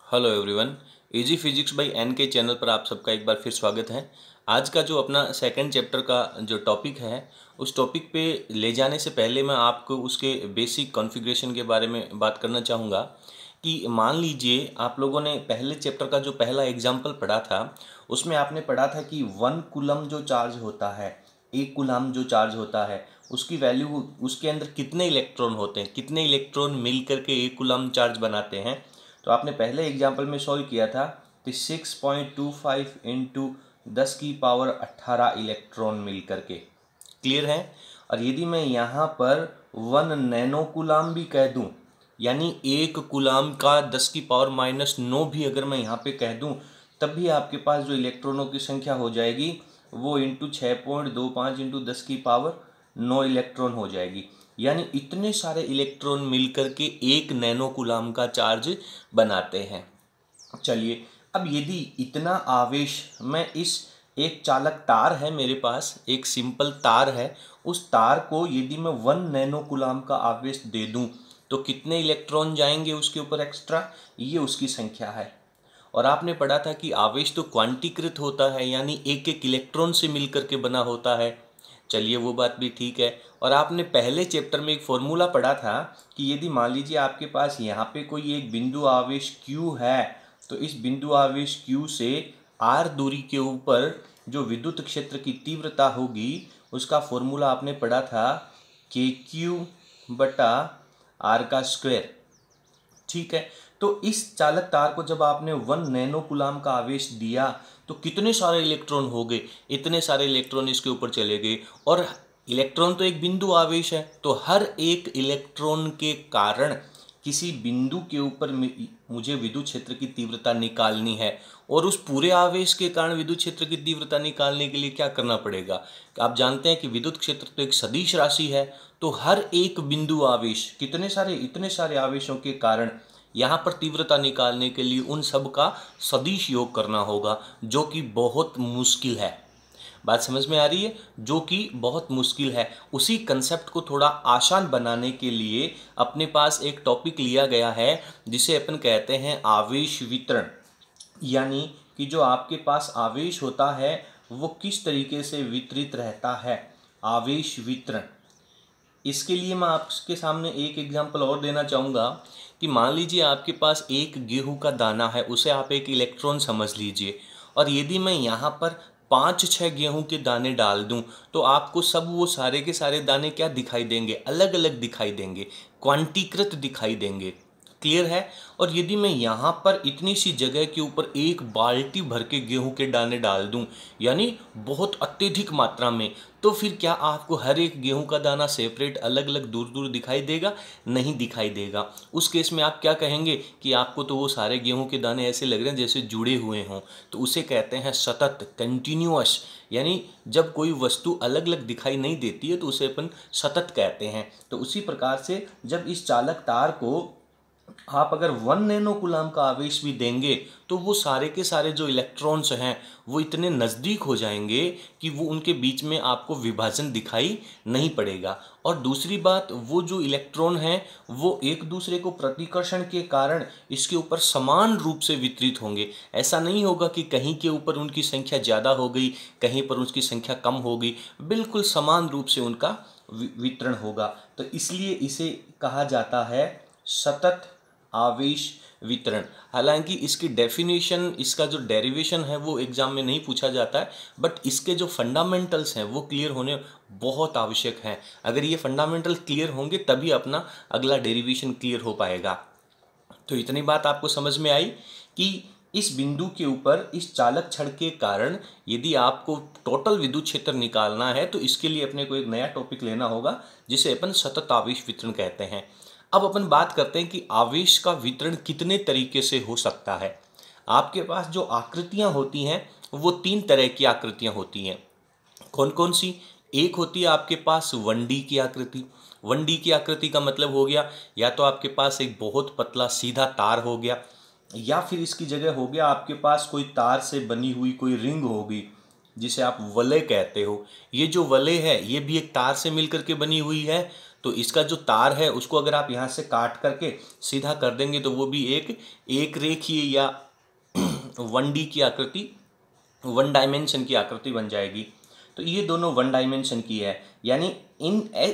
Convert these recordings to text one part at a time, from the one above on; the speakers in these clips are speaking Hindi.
Hello everyone. Easy physics by N K channel पर आप सबका एक बार फिर स्वागत है। आज का जो अपना सेकंड चैप्टर का जो टॉपिक है उस टॉपिक पे ले जाने से पहले मैं आपको उसके बेसिक कॉन्फ़िगरेशन के बारे में बात करना चाहूँगा कि मान लीजिए आप लोगों ने पहले चैप्टर का जो पहला एग्जाम्पल पढ़ा था उसमें आपने पढ़ा था कि 1 कूलम जो चार्ज होता है, 1 कूलम जो चार्ज होता है उसकी वैल्यू, उसके अंदर कितने इलेक्ट्रॉन होते हैं, कितने इलेक्ट्रॉन मिल करके 1 कूलम चार्ज बनाते हैं। तो आपने पहले एग्जाम्पल में सॉल्व किया था कि 6.25 इंटू 10 की पावर 18 इलेक्ट्रॉन मिल करके। क्लियर है। और यदि मैं यहाँ पर 1 नैनो कूलाम भी कह दूँ, यानी 1 कूलाम का 10 की पावर -9 भी अगर मैं यहाँ पे कह दूँ, तब भी आपके पास जो इलेक्ट्रॉनों की संख्या हो जाएगी वो इंटू 6.25 इंटू 10 की पावर 9 इलेक्ट्रॉन हो जाएगी। यानी इतने सारे इलेक्ट्रॉन मिलकर के 1 नैनो कूलाम का चार्ज बनाते हैं। चलिए, अब यदि इतना आवेश मैं इस एक चालक तार है मेरे पास, एक सिंपल तार है, उस तार को यदि मैं 1 नैनो कूलाम का आवेश दे दूं तो कितने इलेक्ट्रॉन जाएंगे उसके ऊपर एक्स्ट्रा, ये उसकी संख्या है। और आपने पढ़ा था कि आवेश तो क्वांटीकृत होता है, यानी एक एक इलेक्ट्रॉन से मिलकर के बना होता है। चलिए, वो बात भी ठीक है। और आपने पहले चैप्टर में एक फॉर्मूला पढ़ा था कि यदि मान लीजिए आपके पास यहाँ पे कोई एक बिंदु आवेश Q है, तो इस बिंदु आवेश Q से r दूरी के ऊपर जो विद्युत क्षेत्र की तीव्रता होगी उसका फॉर्मूला आपने पढ़ा था KQ/r²। ठीक है। तो इस चालक तार को जब आपने 1 नैनो कूलाम का आवेश दिया तो कितने सारे इलेक्ट्रॉन हो गए, इतने सारे इलेक्ट्रॉन इसके ऊपर चले गए। और इलेक्ट्रॉन तो एक बिंदु आवेश है, तो हर एक इलेक्ट्रॉन के कारण किसी बिंदु के ऊपर मुझे विद्युत क्षेत्र की तीव्रता निकालनी है। और उस पूरे आवेश के कारण विद्युत क्षेत्र की तीव्रता निकालने के लिए क्या करना पड़ेगा। आप जानते हैं कि विद्युत क्षेत्र तो एक सदिश राशि है, तो हर एक बिंदु आवेश, कितने सारे, इतने सारे आवेशों के कारण यहाँ पर तीव्रता निकालने के लिए उन सब का सदिश योग करना होगा, जो कि बहुत मुश्किल है। बात समझ में आ रही है? जो कि बहुत मुश्किल है। उसी कंसेप्ट को थोड़ा आसान बनाने के लिए अपने पास एक टॉपिक लिया गया है जिसे अपन कहते हैं आवेश वितरण। यानी कि जो आपके पास आवेश होता है वो किस तरीके से वितरित रहता है, आवेश वितरण। इसके लिए मैं आपके सामने एक एग्जांपल और देना चाहूँगा कि मान लीजिए आपके पास एक गेहूं का दाना है, उसे आप एक इलेक्ट्रॉन समझ लीजिए। और यदि मैं यहाँ पर 5-6 गेहूं के दाने डाल दूं तो आपको सब वो सारे के सारे दाने क्या दिखाई देंगे, अलग अलग दिखाई देंगे, क्वांटीकृत दिखाई देंगे। क्लियर है। और यदि मैं यहाँ पर इतनी सी जगह के ऊपर एक बाल्टी भर के गेहूं के दाने डाल दूं, यानी बहुत अत्यधिक मात्रा में, तो फिर क्या आपको हर एक गेहूं का दाना सेपरेट अलग अलग दूर दूर दिखाई देगा? नहीं दिखाई देगा। उस केस में आप क्या कहेंगे कि आपको तो वो सारे गेहूं के दाने ऐसे लग रहे हैं जैसे जुड़े हुए हों। तो उसे कहते हैं सतत, कंटिन्यूअस। यानी जब कोई वस्तु अलग अलग दिखाई नहीं देती है तो उसे अपन सतत कहते हैं। तो उसी प्रकार से जब इस चालक तार को आप अगर 1 नैनो कूलाम का आवेश भी देंगे तो वो सारे के सारे जो इलेक्ट्रॉन्स हैं वो इतने नज़दीक हो जाएंगे कि वो उनके बीच में आपको विभाजन दिखाई नहीं पड़ेगा। और दूसरी बात, वो जो इलेक्ट्रॉन हैं वो एक दूसरे को प्रतिकर्षण के कारण इसके ऊपर समान रूप से वितरित होंगे। ऐसा नहीं होगा कि कहीं के ऊपर उनकी संख्या ज़्यादा हो गई, कहीं पर उसकी संख्या कम हो गई, बिल्कुल समान रूप से उनका वितरण होगा। तो इसलिए इसे कहा जाता है सतत आवेश वितरण। हालांकि इसकी डेफिनेशन, इसका जो डेरिवेशन है वो एग्जाम में नहीं पूछा जाता है, बट इसके जो फंडामेंटल्स हैं वो क्लियर होने बहुत आवश्यक हैं। अगर ये फंडामेंटल क्लियर होंगे तभी अपना अगला डेरिवेशन क्लियर हो पाएगा। तो इतनी बात आपको समझ में आई कि इस बिंदु के ऊपर इस चालक छड़ के कारण यदि आपको टोटल विद्युत क्षेत्र निकालना है तो इसके लिए अपने को एक नया टॉपिक लेना होगा जिसे अपन सतत आवेश वितरण कहते हैं। अब अपन बात करते हैं कि आवेश का वितरण कितने तरीके से हो सकता है। आपके पास जो आकृतियां होती हैं वो 3 तरह की आकृतियां होती हैं। कौन कौन सी? एक होती है आपके पास 1D की आकृति। 1D की आकृति का मतलब हो गया या तो आपके पास एक बहुत पतला सीधा तार हो गया, या फिर इसकी जगह हो गया आपके पास कोई तार से बनी हुई कोई रिंग होगी जिसे आप वलय कहते हो। ये जो वलय है ये भी एक तार से मिलकर के बनी हुई है। तो इसका जो तार है उसको अगर आप यहाँ से काट करके सीधा कर देंगे तो वो भी एक रेखीय या 1D की आकृति, 1 डायमेंशन की आकृति बन जाएगी। तो ये दोनों 1 डायमेंशन की है, यानी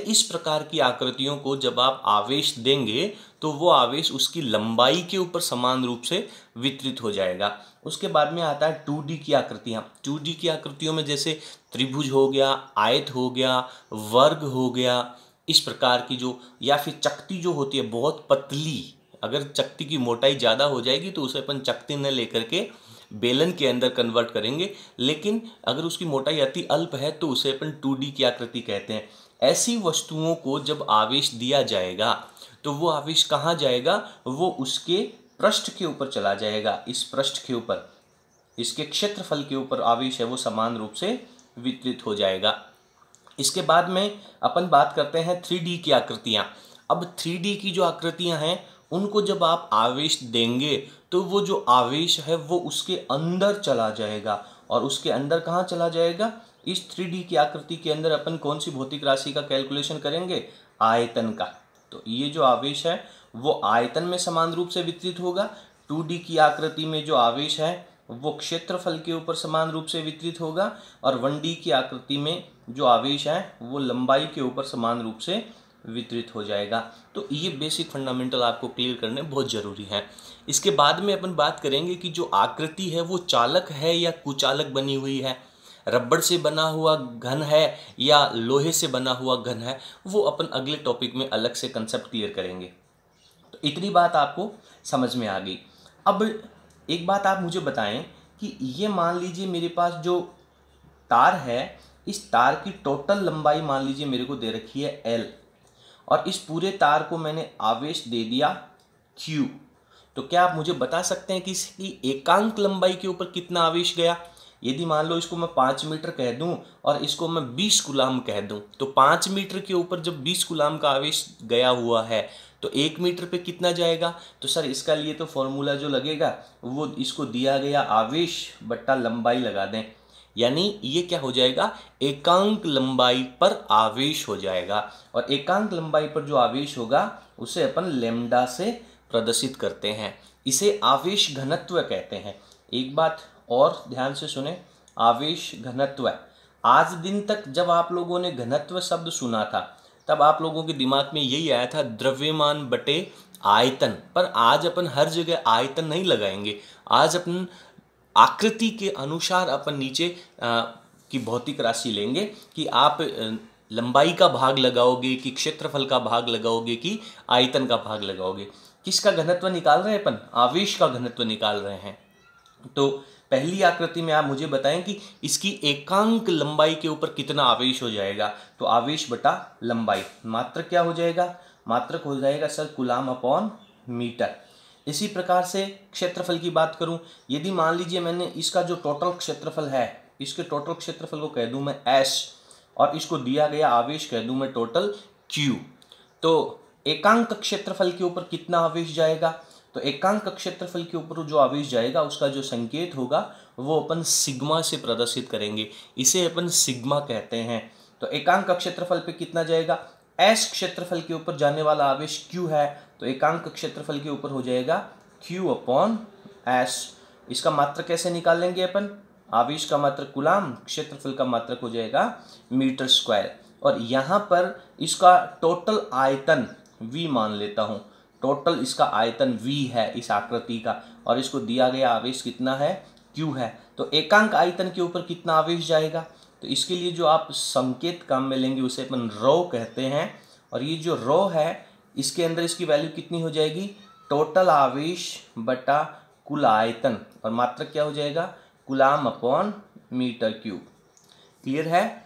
इस प्रकार की आकृतियों को जब आप आवेश देंगे तो वो आवेश उसकी लंबाई के ऊपर समान रूप से वितरित हो जाएगा। उसके बाद में आता है 2D की आकृतियाँ। 2D की आकृतियों में जैसे त्रिभुज हो गया, आयत हो गया, वर्ग हो गया, इस प्रकार की जो, या फिर चकती जो होती है बहुत पतली, अगर चकती की मोटाई ज़्यादा हो जाएगी तो उसे अपन चकती न लेकर के बेलन के अंदर कन्वर्ट करेंगे, लेकिन अगर उसकी मोटाई अति अल्प है तो उसे अपन 2D की आकृति कहते हैं। ऐसी वस्तुओं को जब आवेश दिया जाएगा तो वो आवेश कहाँ जाएगा, वो उसके पृष्ठ के ऊपर चला जाएगा। इस पृष्ठ के ऊपर, इसके क्षेत्रफल के ऊपर आवेश है वो समान रूप से वितरित हो जाएगा। इसके बाद में अपन बात करते हैं 3D की आकृतियाँ। अब 3D की जो आकृतियाँ हैं उनको जब आप आवेश देंगे तो वो जो आवेश है वो उसके अंदर चला जाएगा। और उसके अंदर कहाँ चला जाएगा, इस 3D की आकृति के अंदर अपन कौन सी भौतिक राशि का कैलकुलेशन करेंगे, आयतन का। तो ये जो आवेश है वो आयतन में समान रूप से वितरित होगा। 2D की आकृति में जो आवेश है वो क्षेत्रफल के ऊपर समान रूप से वितरित होगा, और 1D की आकृति में जो आवेश है वो लंबाई के ऊपर समान रूप से वितरित हो जाएगा। तो ये बेसिक फंडामेंटल आपको क्लियर करने बहुत ज़रूरी है। इसके बाद में अपन बात करेंगे कि जो आकृति है वो चालक है या कुचालक बनी हुई है, रबड़ से बना हुआ घन है या लोहे से बना हुआ घन है, वो अपन अगले टॉपिक में अलग से कंसेप्ट क्लियर करेंगे। तो इतनी बात आपको समझ में आ गई। अब एक बात आप मुझे बताएं कि ये मान लीजिए मेरे पास जो तार है, इस तार की टोटल लंबाई मान लीजिए मेरे को दे रखी है L, और इस पूरे तार को मैंने आवेश दे दिया Q। तो क्या आप मुझे बता सकते हैं कि इसकी एकांक लंबाई के ऊपर कितना आवेश गया। यदि मान लो इसको मैं 5 मीटर कह दूं और इसको मैं 20 कूलाम कह दूं, तो 5 मीटर के ऊपर जब 20 कूलाम का आवेश गया हुआ है तो 1 मीटर पे कितना जाएगा। तो सर इसका लिए तो फॉर्मूला जो लगेगा वो इसको दिया गया आवेश बट्टा लंबाई लगा दें, यानी ये क्या हो जाएगा, एकांक लंबाई पर आवेश हो जाएगा। और एकांक लंबाई पर जो आवेश होगा उसे अपन लैम्डा से प्रदर्शित करते हैं, इसे आवेश घनत्व कहते हैं। एक बात और ध्यान से सुने, आवेश घनत्व। आज दिन तक जब आप लोगों ने घनत्व शब्द सुना था तब आप लोगों के दिमाग में यही आया था द्रव्यमान बटे आयतन, पर आज अपन हर जगह आयतन नहीं लगाएंगे। आज अपन आकृति के अनुसार अपन नीचे की भौतिक राशि लेंगे कि आप लंबाई का भाग लगाओगे कि क्षेत्रफल का भाग लगाओगे कि आयतन का भाग लगाओगे। किसका घनत्व निकाल रहे हैं अपन, आवेश का घनत्व निकाल रहे हैं। तो पहली आकृति में आप मुझे बताएं कि इसकी एकांक लंबाई के ऊपर कितना आवेश हो जाएगा। तो आवेश बटा लंबाई, मात्रक क्या हो जाएगा, मात्रक हो जाएगा सर कूलाम अपॉन मीटर। इसी प्रकार से क्षेत्रफल की बात करूं, यदि मान लीजिए मैंने इसका जो टोटल क्षेत्रफल है, इसके टोटल क्षेत्रफल को कह दूं मैं S, और इसको दिया गया आवेश कह दूं मैं टोटल Q, तो एकांक क्षेत्रफल के ऊपर कितना आवेश जाएगा। तो एकांक क्षेत्रफल के ऊपर जो आवेश जाएगा उसका जो संकेत होगा वो अपन सिग्मा से प्रदर्शित करेंगे, इसे अपन सिग्मा कहते हैं। तो एकांक क्षेत्रफल पे कितना जाएगा, S क्षेत्रफल के ऊपर जाने वाला आवेश Q है, तो एकांक क्षेत्रफल के ऊपर हो जाएगा Q अपॉन S। इसका मात्रक कैसे निकालेंगे अपन, आवेश का मात्रक कूलाम, क्षेत्रफल का मात्रक हो जाएगा मीटर स्क्वायर। और यहाँ पर इसका टोटल आयतन V मान लेता हूँ, टोटल इसका आयतन V है इस आकृति का, और इसको दिया गया आवेश कितना है, Q है। तो एकांक आयतन के ऊपर कितना आवेश जाएगा, तो इसके लिए जो आप संकेत काम में लेंगे उसे अपन रो कहते हैं। और ये जो रो है इसके अंदर इसकी वैल्यू कितनी हो जाएगी, टोटल आवेश बटा कुल आयतन, और मात्रक क्या हो जाएगा, coulomb upon metre cube. Clear है।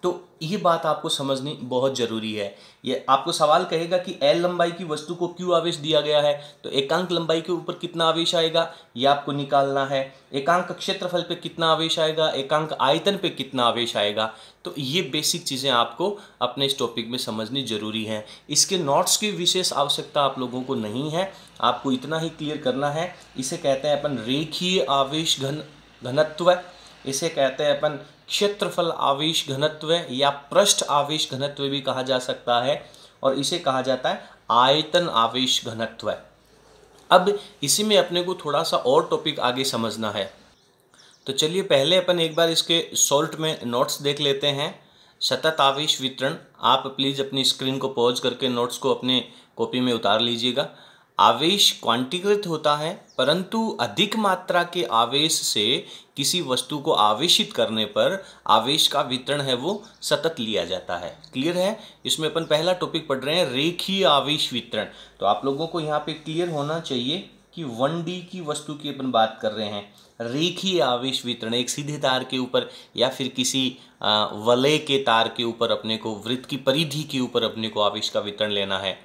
तो ये बात आपको समझनी बहुत ज़रूरी है। ये आपको सवाल कहेगा कि L लंबाई की वस्तु को Q आवेश दिया गया है, तो एकांक लंबाई के ऊपर कितना आवेश आएगा ये आपको निकालना है। एकांक क्षेत्रफल पे कितना आवेश आएगा, एकांक आयतन पे कितना आवेश आएगा। तो ये बेसिक चीज़ें आपको अपने इस टॉपिक में समझनी जरूरी है। इसके नोट्स की विशेष आवश्यकता आप लोगों को नहीं है, आपको इतना ही क्लियर करना है। इसे कहते हैं अपन रेखीय आवेश घनत्व, इसे कहते हैं अपन क्षेत्रफल आवेश घनत्व या पृष्ठ आवेश घनत्व भी कहा जा सकता है। और इसे कहा जाता है आयतन आवेश घनत्व। अब इसी में अपने को थोड़ा सा और टॉपिक आगे समझना है, तो चलिए पहले अपन एक बार इसके शॉर्ट में नोट्स देख लेते हैं। सतत आवेश वितरण, आप प्लीज़ अपनी स्क्रीन को पॉज करके नोट्स को अपने कॉपी में उतार लीजिएगा। आवेश क्वांटीकृत होता है, परंतु अधिक मात्रा के आवेश से किसी वस्तु को आवेशित करने पर आवेश का वितरण है वो सतत लिया जाता है। क्लियर है? इसमें अपन पहला टॉपिक पढ़ रहे हैं रेखीय आवेश वितरण। तो आप लोगों को यहाँ पे क्लियर होना चाहिए कि 1D की वस्तु की अपन बात कर रहे हैं। रेखीय आवेश वितरण, एक सीधे तार के ऊपर या फिर किसी वलय के तार के ऊपर अपने को, वृत्त की परिधि के ऊपर अपने को आवेश का वितरण लेना है।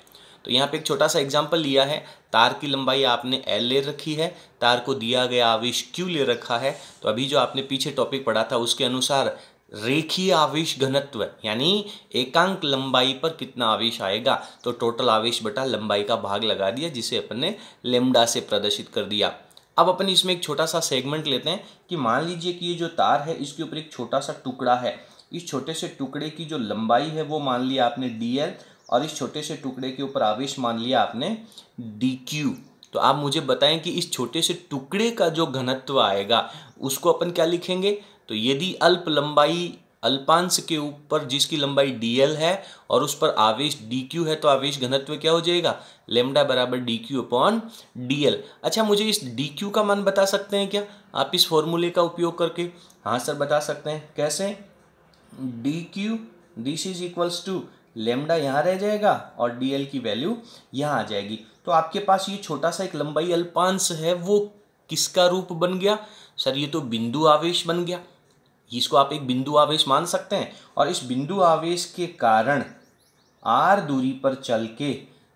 तो यहाँ पे एक छोटा सा एग्जाम्पल लिया है। तार की लंबाई आपने L ले रखी है, तार को दिया गया आवेश Q ले रखा है। तो अभी जो आपने पीछे टॉपिक पढ़ा था उसके अनुसार रेखीय आवेश घनत्व यानी एकांक लंबाई पर कितना आवेश आएगा, तो टोटल आवेश बटा लंबाई का भाग लगा दिया, जिसे अपन ने लेमडा से प्रदर्शित कर दिया। अब अपन इसमें एक छोटा सा सेगमेंट लेते हैं कि मान लीजिए कि ये जो तार है इसके ऊपर एक छोटा सा टुकड़ा है। इस छोटे से टुकड़े की जो लंबाई है वो मान लिया आपने DL, और इस छोटे से टुकड़े के ऊपर आवेश मान लिया आपने DQ। तो आप मुझे बताएं कि इस छोटे से टुकड़े का जो घनत्व आएगा उसको अपन क्या लिखेंगे। तो यदि अल्प लंबाई अल्पांश के ऊपर जिसकी लंबाई DL है और उस पर आवेश DQ है, तो आवेश घनत्व क्या हो जाएगा, लेमडा बराबर DQ अपॉन DL। अच्छा, मुझे इस DQ का मान बता सकते हैं क्या आप इस फॉर्मूले का उपयोग करके? हाँ सर, बता सकते हैं। कैसे? DQ this is equals to lambda यहाँ रह जाएगा और DL की वैल्यू यहाँ आ जाएगी। तो आपके पास ये छोटा सा एक लंबाई अल्पांश है, वो किसका रूप बन गया सर? ये तो बिंदु आवेश बन गया। इसको आप एक बिंदु आवेश मान सकते हैं, और इस बिंदु आवेश के कारण r दूरी पर चल के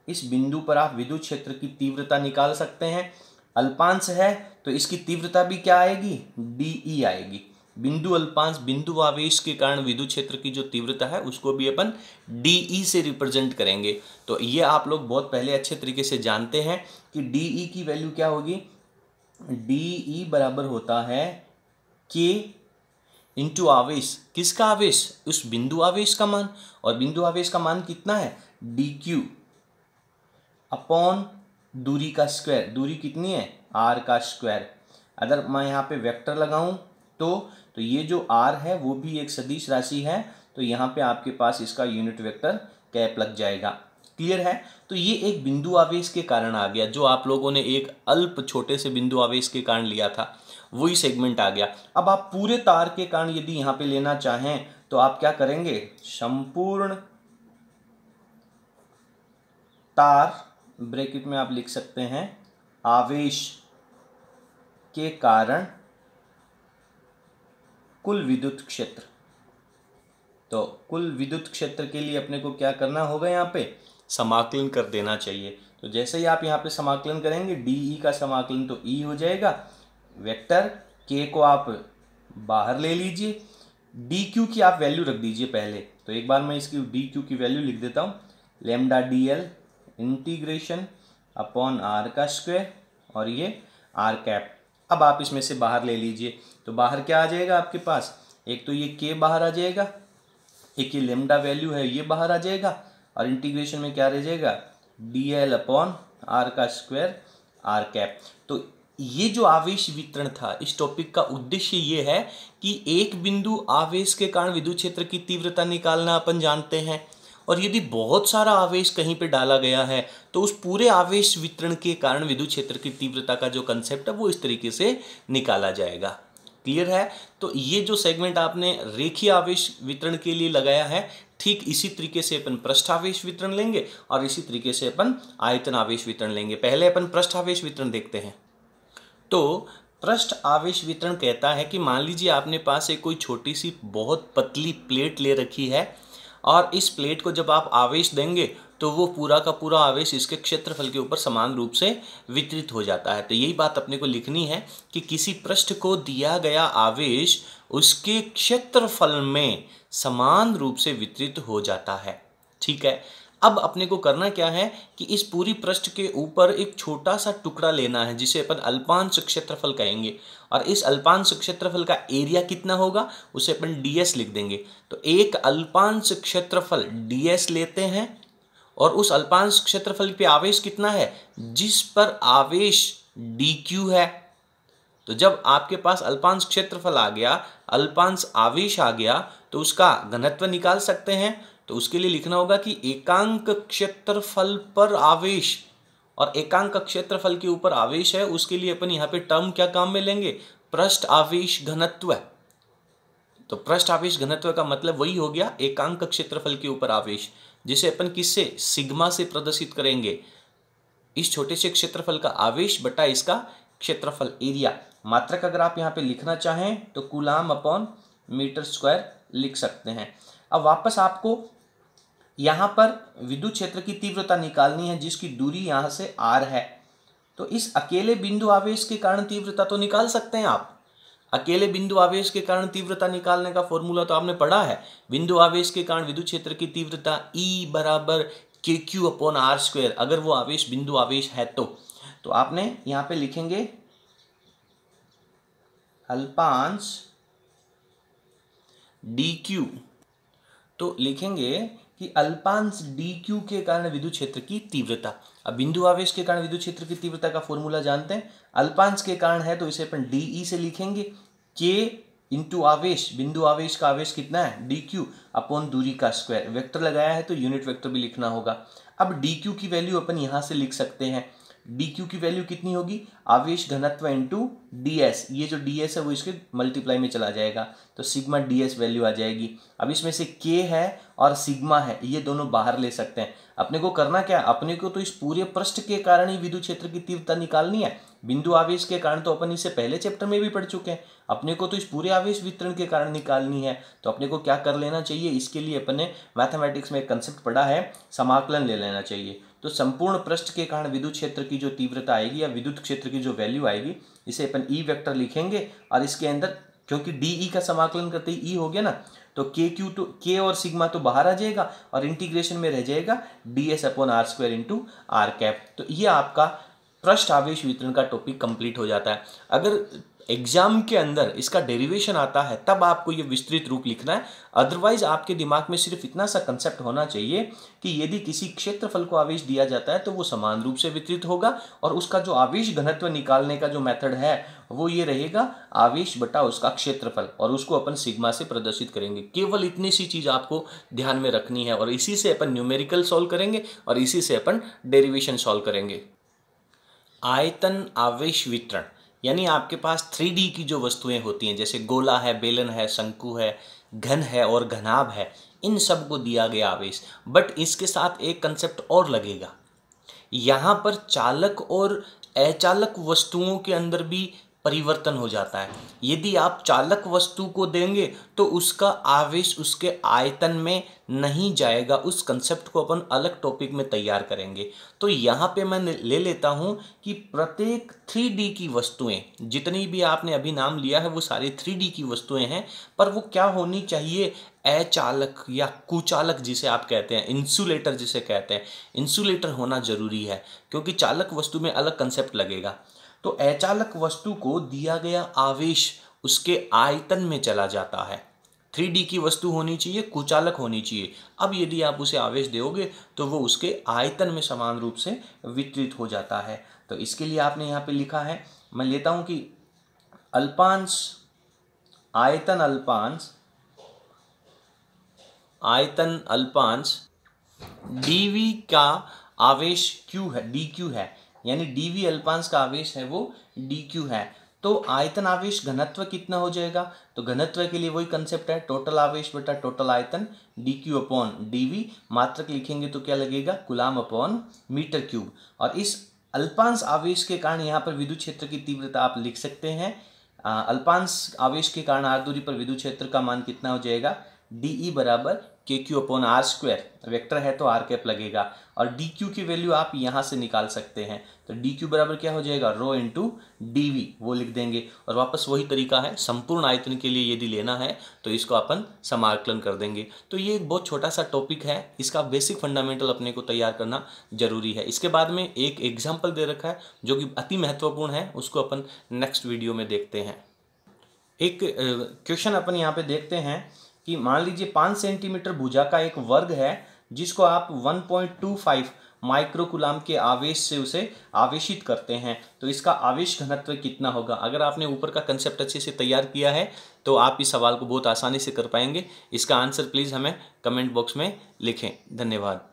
इस बिंदु पर आप विद्युत क्षेत्र की तीव्रता निकाल सकते हैं। अल्पांश है तो इसकी तीव्रता भी क्या आएगी, DE आएगी। बिंदु अल्पांश, बिंदु आवेश के कारण विद्युत क्षेत्र की जो तीव्रता है उसको भी अपन DE से रिप्रेजेंट करेंगे। तो ये आप लोग बहुत पहले अच्छे तरीके से जानते हैं कि DE की वैल्यू क्या होगी। DE बराबर होता है K इंटू आवेश। किसका आवेश? उस बिंदु आवेश का मान, और बिंदु आवेश का मान कितना है, DQ अपॉन दूरी का स्क्वायर। दूरी कितनी है, R का स्क्वायर। अगर मैं यहाँ पे वेक्टर लगाऊं तो ये जो R है वो भी एक सदिश राशि है, तो यहाँ पे आपके पास इसका यूनिट वेक्टर कैप लग जाएगा। क्लियर है? तो ये एक बिंदु आवेश के कारण आ गया, जो आप लोगों ने एक अल्प छोटे से बिंदु आवेश के कारण लिया था, वही सेगमेंट आ गया। अब आप पूरे तार के कारण यदि यहाँ पे लेना चाहें तो आप क्या करेंगे, संपूर्ण तार ब्रैकेट में आप लिख सकते हैं आवेश के कारण कुल विद्युत क्षेत्र। तो कुल विद्युत क्षेत्र के लिए अपने को क्या करना होगा, यहाँ पे समाकलन कर देना चाहिए। तो जैसे ही आप यहाँ पे समाकलन करेंगे, DE का समाकलन तो E हो जाएगा, वेक्टर K को आप बाहर ले लीजिए, DQ की आप वैल्यू रख दीजिए पहले। तो एक बार मैं इसकी DQ की वैल्यू लिख देता हूँ, lambda DL integration upon R का स्क्वायर और ये R कैप। अब आप इसमें से बाहर ले लीजिए, तो बाहर क्या आ जाएगा आपके पास, एक तो ये K बाहर आ जाएगा, एक ये लेमडा वैल्यू है ये बाहर आ जाएगा, और इंटीग्रेशन में क्या रह जाएगा, DL अपॉन R का स्क्वायर R कैप। तो ये जो आवेश वितरण था, इस टॉपिक का उद्देश्य ये है कि एक बिंदु आवेश के कारण विद्युत क्षेत्र की तीव्रता निकालना अपन जानते हैं, और यदि बहुत सारा आवेश कहीं पे डाला गया है तो उस पूरे आवेश वितरण के कारण विद्युत क्षेत्र की तीव्रता का जो कंसेप्ट है वो इस तरीके से निकाला जाएगा। क्लियर है? तो ये जो सेगमेंट आपने रेखीय आवेश वितरण के लिए लगाया है, ठीक इसी तरीके से अपन पृष्ठ आवेश वितरण लेंगे और इसी तरीके से अपन आयतन आवेश वितरण लेंगे। पहले अपन पृष्ठ आवेश वितरण देखते हैं। तो पृष्ठ आवेश वितरण कहता है कि मान लीजिए आपने पास एक कोई छोटी सी बहुत पतली प्लेट ले रखी है, और इस प्लेट को जब आप आवेश देंगे तो वो पूरा का पूरा आवेश इसके क्षेत्रफल के ऊपर समान रूप से वितरित हो जाता है। तो यही बात अपने को लिखनी है कि किसी पृष्ठ को दिया गया आवेश उसके क्षेत्रफल में समान रूप से वितरित हो जाता है। ठीक है, अब अपने को करना क्या है कि इस पूरी पृष्ठ के ऊपर एक छोटा सा टुकड़ा लेना है जिसे अपन अल्पांश क्षेत्रफल कहेंगे, और इस अल्पांश क्षेत्रफल का एरिया कितना होगा उसे अपन ds लिख देंगे। तो एक अल्पांश क्षेत्रफल ds लेते हैं और उस अल्पांश क्षेत्रफल पे आवेश कितना है, जिस पर आवेश dq है। तो जब आपके पास अल्पांश क्षेत्रफल आ गया, अल्पांश आवेश आ गया, तो उसका घनत्व निकाल सकते हैं। तो उसके लिए लिखना होगा कि एकांक क्षेत्रफल पर आवेश, और एकांक क्षेत्रफल के ऊपर आवेश है, उसके लिए अपन यहाँ पे टर्म क्या काम में लेंगे, पृष्ठ आवेश घनत्व। तो पृष्ठ आवेश घनत्व का मतलब वही हो गया एकांक क्षेत्रफल के ऊपर आवेश, जिसे अपन किससे, सिग्मा से प्रदर्शित करेंगे। इस छोटे से क्षेत्रफल का आवेश बटा इसका क्षेत्रफल एरिया। मात्रक अगर आप यहाँ पे लिखना चाहें तो कूलाम अपॉन मीटर स्क्वायर लिख सकते हैं। अब वापस आपको यहाँ पर विद्युत क्षेत्र की तीव्रता निकालनी है, जिसकी दूरी यहाँ से r है। तो इस अकेले बिंदु आवेश के कारण तीव्रता तो निकाल सकते हैं आप। अकेले बिंदु आवेश के कारण तीव्रता निकालने का फॉर्मूला तो आपने पढ़ा है। बिंदु आवेश के कारण विद्युत क्षेत्र की तीव्रता E बराबर KQ अपॉन r², अगर वो आवेश बिंदु आवेश है तो आपने यहाँ पे लिखेंगे अल्पांश dq। तो लिखेंगे कि अल्पांश dq के कारण विद्युत क्षेत्र की तीव्रता। अब बिंदु आवेश के कारण विद्युत क्षेत्र की तीव्रता का फॉर्मूला जानते हैं, अल्पांश के कारण है तो इसे अपन dE से लिखेंगे, k इंटू आवेश, बिंदु आवेश का आवेश कितना है dq अपॉन दूरी का स्क्वायर। वेक्टर लगाया है तो यूनिट वेक्टर भी लिखना होगा। अब dq की वैल्यू अपन यहाँ से लिख सकते हैं, dq की वैल्यू कितनी होगी, आवेश घनत्व इंटू ds। ये जो ds है वो इसके मल्टीप्लाई में चला जाएगा, तो सिग्मा ds वैल्यू आ जाएगी। अब इसमें से k है और सिग्मा है, ये दोनों बाहर ले सकते हैं। अपने को करना क्या, अपने को तो इस पूरे पृष्ठ के कारण ही विद्युत क्षेत्र की तीव्रता निकालनी है। बिंदु आवेश के कारण तो अपन इससे पहले चैप्टर में भी पढ़ चुके हैं। अपने को तो इस पूरे आवेश वितरण के कारण निकालनी है। तो अपने को क्या कर लेना चाहिए, इसके लिए अपन ने मैथमेटिक्स में एक कंसेप्ट पढ़ा है, समाकलन ले लेना चाहिए। तो संपूर्ण पृष्ठ के कारण विद्युत क्षेत्र की जो तीव्रता आएगी या विद्युत क्षेत्र की जो वैल्यू आएगी, इसे अपन ई वेक्टर लिखेंगे, और इसके अंदर क्योंकि डी का समाकलन करते ही ई हो गया ना, तो के क्यू तो के और सिग्मा तो बाहर आ जाएगा और इंटीग्रेशन में रह जाएगा ds upon r² into R cap. तो ये आपका पृष्ठ आवेश वितरण का टॉपिक कंप्लीट हो जाता है। अगर एग्जाम के अंदर इसका डेरिवेशन आता है तब आपको ये विस्तृत रूप लिखना है। अदरवाइज आपके दिमाग में सिर्फ इतना सा कंसेप्ट होना चाहिए कि यदि किसी क्षेत्रफल को आवेश दिया जाता है तो वो समान रूप से वितरित होगा, और उसका जो आवेश घनत्व निकालने का जो मेथड है वो ये रहेगा आवेश बटा उसका क्षेत्रफल, और उसको अपन सिग्मा से प्रदर्शित करेंगे। केवल इतनी सी चीज आपको ध्यान में रखनी है, और इसी से अपन न्यूमेरिकल सॉल्व करेंगे और इसी से अपन डेरिवेशन सॉल्व करेंगे। आयतन आवेश वितरण, यानी आपके पास 3D की जो वस्तुएं होती हैं, जैसे गोला है, बेलन है, शंकु है, घन है और घनाभ है, इन सब को दिया गया आवेश। बट इसके साथ एक कंसेप्ट और लगेगा, यहाँ पर चालक और अचालक वस्तुओं के अंदर भी परिवर्तन हो जाता है। यदि आप चालक वस्तु को देंगे तो उसका आवेश उसके आयतन में नहीं जाएगा। उस कंसेप्ट को अपन अलग टॉपिक में तैयार करेंगे। तो यहाँ पे मैं ले लेता हूँ कि प्रत्येक 3D की वस्तुएं, जितनी भी आपने अभी नाम लिया है वो सारी 3D की वस्तुएं हैं, पर वो क्या होनी चाहिए, अचालक या कुचालक जिसे आप कहते हैं, इंसुलेटर जिसे कहते हैं, इंसुलेटर होना जरूरी है, क्योंकि चालक वस्तु में अलग कंसेप्ट लगेगा। तो अचालक वस्तु को दिया गया आवेश उसके आयतन में चला जाता है। 3D की वस्तु होनी चाहिए, कुचालक होनी चाहिए। अब यदि आप उसे आवेश दोगे तो वो उसके आयतन में समान रूप से वितरित हो जाता है। तो इसके लिए आपने यहाँ पे लिखा है, मैं लेता हूँ कि अल्पांश आयतन अल्पांश dV का आवेश Q है, dQ है, यानी dV अल्पांश का आवेश है वो dQ है। तो आयतन आवेश घनत्व कितना हो जाएगा, तो घनत्व के लिए वही कंसेप्ट है, टोटल आवेश बटा टोटल आयतन dQ अपॉन dV। मात्रक लिखेंगे तो क्या लगेगा, कूलाम अपॉन मीटर क्यूब। और इस अल्पांश आवेश के कारण यहाँ पर विद्युत क्षेत्र की तीव्रता आप लिख सकते हैं। अल्पांश आवेश के कारण r दूरी पर विद्युत क्षेत्र का मान कितना हो जाएगा, dE बराबर KQ अपॉन r², वेक्टर है तो r कैप लगेगा, और dQ की वैल्यू आप यहाँ से निकाल सकते हैं। तो dQ बराबर क्या हो जाएगा, रो इंटू dV, वो लिख देंगे। और वापस वही तरीका है, संपूर्ण आयतन के लिए यदि लेना है तो इसको अपन समाकलन कर देंगे। तो ये एक बहुत छोटा सा टॉपिक है, इसका बेसिक फंडामेंटल अपने को तैयार करना जरूरी है। इसके बाद में एक एग्जाम्पल दे रखा है जो कि अति महत्वपूर्ण है, उसको अपन नेक्स्ट वीडियो में देखते हैं। एक क्वेश्चन अपन यहाँ पे देखते हैं कि मान लीजिए 5 सेंटीमीटर भुजा का एक वर्ग है जिसको आप 1.25 माइक्रोकुलाम के आवेश से उसे आवेशित करते हैं, तो इसका आवेश घनत्व कितना होगा। अगर आपने ऊपर का कंसेप्ट अच्छे से तैयार किया है तो आप इस सवाल को बहुत आसानी से कर पाएंगे। इसका आंसर प्लीज़ हमें कमेंट बॉक्स में लिखें। धन्यवाद।